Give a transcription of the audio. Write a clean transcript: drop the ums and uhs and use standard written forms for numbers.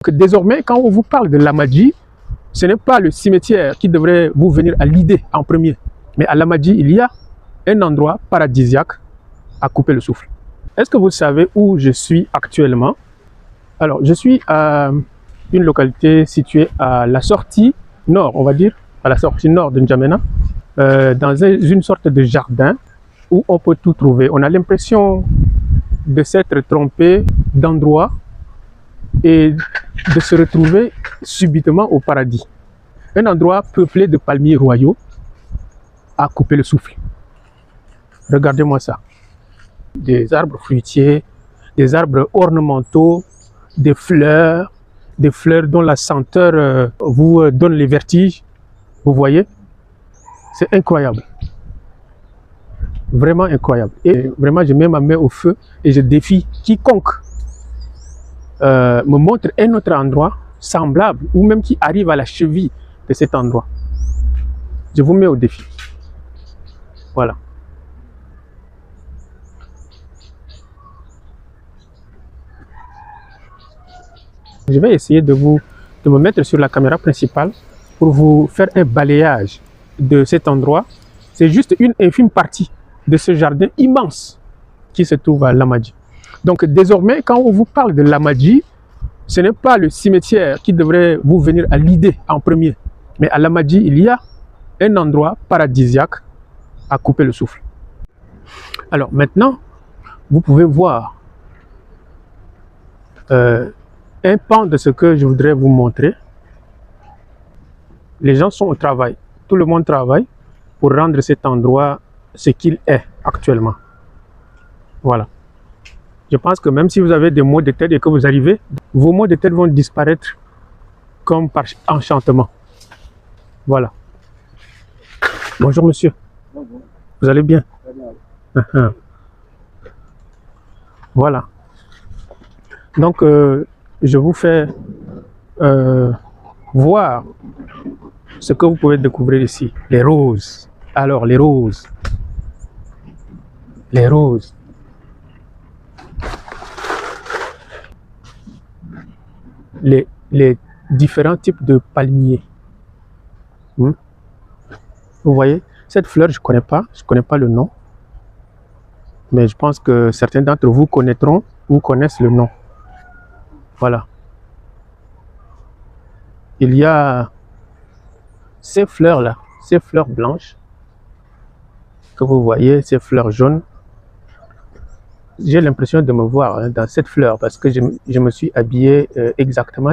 Désormais, quand on vous parle de Lamadji, ce n'est pas le cimetière qui devrait vous venir à l'idée en premier. Mais à Lamadji, il y a un endroit paradisiaque à couper le souffle. Est-ce que vous savez où je suis actuellement? Alors, je suis à une localité située à la sortie nord, on va dire, à la sortie nord de N'Djamena, dans une sorte de jardin où on peut tout trouver. On a l'impression de s'être trompé d'endroit et de se retrouver subitement au paradis. Un endroit peuplé de palmiers royaux à couper le souffle. Regardez-moi ça. Des arbres fruitiers, des arbres ornementaux, des fleurs dont la senteur vous donne les vertiges. Vous voyez? C'est incroyable. Vraiment incroyable. Et vraiment, je mets ma main au feu et je défie quiconque me montre un autre endroit semblable ou même qui arrive à la cheville de cet endroit. Je vous mets au défi. Voilà. Je vais essayer de me mettre sur la caméra principale pour vous faire un balayage de cet endroit. C'est juste une infime partie de ce jardin immense qui se trouve à Lamadji. Donc désormais, quand on vous parle de Lamadji, ce n'est pas le cimetière qui devrait vous venir à l'idée en premier. Mais à Lamadji, il y a un endroit paradisiaque à couper le souffle. Alors maintenant, vous pouvez voir un pan de ce que je voudrais vous montrer. Les gens sont au travail. Tout le monde travaille pour rendre cet endroit ce qu'il est actuellement. Voilà. Je pense que même si vous avez des maux de tête et que vous arrivez, vos maux de tête vont disparaître comme par enchantement. Voilà. Bonjour monsieur. Bonjour. Vous allez bien? Très bien. Voilà. Donc, je vous fais voir ce que vous pouvez découvrir ici. Les roses. Alors, les roses. Les roses. Les différents types de palmiers. Vous voyez, cette fleur, je ne connais pas le nom. Mais je pense que certains d'entre vous connaîtront ou connaissent le nom. Voilà. Il y a ces fleurs-là, ces fleurs blanches que vous voyez, ces fleurs jaunes. J'ai l'impression de me voir dans cette fleur parce que je me suis habillé exactement